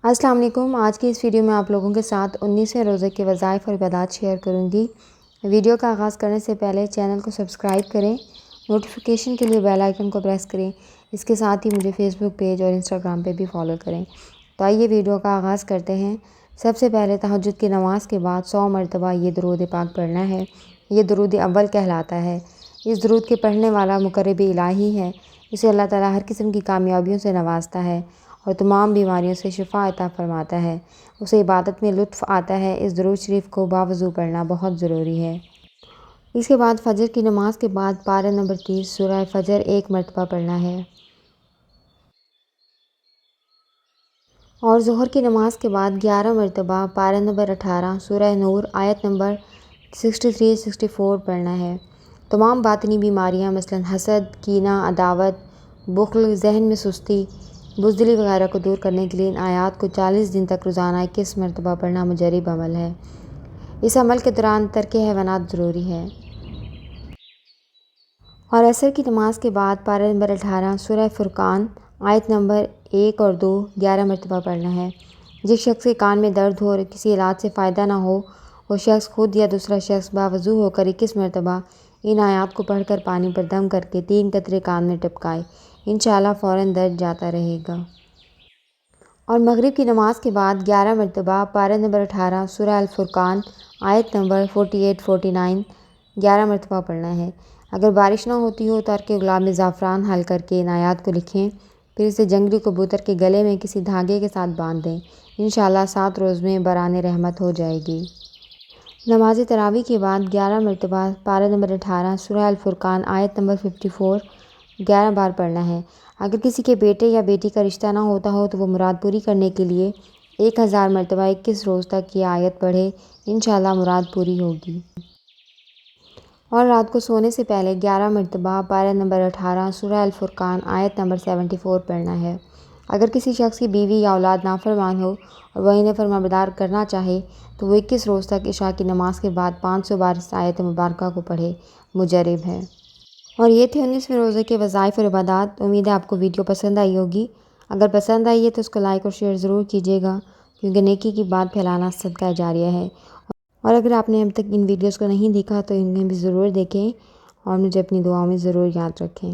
السلام علیکم۔ آج کی اس ویڈیو میں آپ لوگوں کے ساتھ 19ویں روزے کے وظائف اور عبادات شیئر کروں گی۔ ویڈیو کا آغاز کرنے سے پہلے چینل کو سبسکرائب کریں، نوٹیفیکیشن کے لیے بیل آئیکن کو پریس کریں۔ اس کے ساتھ ہی مجھے فیس بک پیج اور انسٹاگرام پہ بھی فالو کریں۔ تو آئیے ویڈیو کا آغاز کرتے ہیں۔ سب سے پہلے تہجد کی نماز کے بعد 100 مرتبہ یہ درود پاک پڑھنا ہے۔ یہ درود اول کہلاتا ہے۔ اس درود کے پڑھنے والا مقرب الہی ہے۔ اسے اللہ تعالیٰ ہر قسم کی کامیابیوں سے نوازتا ہے اور تمام بیماریوں سے شفا عطا فرماتا ہے۔ اسے عبادت میں لطف آتا ہے۔ اس درود شریف کو باوضو پڑھنا بہت ضروری ہے۔ اس کے بعد فجر کی نماز کے بعد پارہ نمبر 30 سورہ فجر 1 مرتبہ پڑھنا ہے، اور ظہر کی نماز کے بعد 11 مرتبہ پارہ نمبر 18 سورہ نور آیت نمبر 63-64 پڑھنا ہے۔ تمام باطنی بیماریاں مثلاً حسد، کینہ، عداوت، بخل، ذہن میں سستی، بزدلی وغیرہ کو دور کرنے کے لیے ان آیات کو 40 دن تک روزانہ 21 مرتبہ پڑھنا مجرب عمل ہے۔ اس عمل کے دوران ترک حیوانات ضروری ہے۔ اور عصر کی نماز کے بعد پارہ نمبر 18 سورہ فرقان آیت نمبر 1 اور 2 11 مرتبہ پڑھنا ہے۔ جس شخص کے کان میں درد ہو اور کسی علاج سے فائدہ نہ ہو، وہ شخص خود یا دوسرا شخص باوضو ہو کر 21 مرتبہ ان آیات کو پڑھ کر پانی پر دم کر کے 3 قطرے کان میں ٹپکائے، انشاءاللہ فوراً درد جاتا رہے گا۔ اور مغرب کی نماز کے بعد 11 مرتبہ پارہ نمبر 18 سورہ الفرقان آیت نمبر 48-49 11 مرتبہ پڑھنا ہے۔ اگر بارش نہ ہوتی ہو تو عرق گلاب میں زعفران حل کر کے ان آیات کو لکھیں، پھر اسے جنگلی کبوتر کے گلے میں کسی دھاگے کے ساتھ باندھ دیں، انشاءاللہ 7 روز میں بران رحمت ہو جائے گی۔ نماز تراویح کے بعد 11 مرتبہ پارہ نمبر 18 سورہ الفرقان آیت نمبر 54 11 بار پڑھنا ہے۔ اگر کسی کے بیٹے یا بیٹی کا رشتہ نہ ہوتا ہو تو وہ مراد پوری کرنے کے لیے 1000 مرتبہ 21 روز تک یہ آیت پڑھے، انشاءاللہ مراد پوری ہوگی۔ اور رات کو سونے سے پہلے 11 مرتبہ پارہ نمبر 18 سورہ الفرقان آیت نمبر 74 پڑھنا ہے۔ اگر کسی شخص کی بیوی یا اولاد نافرمان ہو اور وہ انہیں فرمانبردار کرنا چاہے تو وہ 21 روز تک عشاء کی نماز کے بعد 500 بار اس آیت مبارکہ کو پڑھے، مجرب ہے۔ اور یہ تھے 19ویں روزے کے وظائف اور عبادات۔ امید ہے آپ کو ویڈیو پسند آئی ہوگی۔ اگر پسند آئی ہے تو اس کو لائک اور شیئر ضرور کیجیے گا، کیونکہ نیکی کی بات پھیلانا صدقہ جاریہ ہے۔ اور اگر آپ نے اب تک ان ویڈیوز کو نہیں دیکھا تو انہیں بھی ضرور دیکھیں اور مجھے اپنی دعاؤں میں ضرور یاد رکھیں۔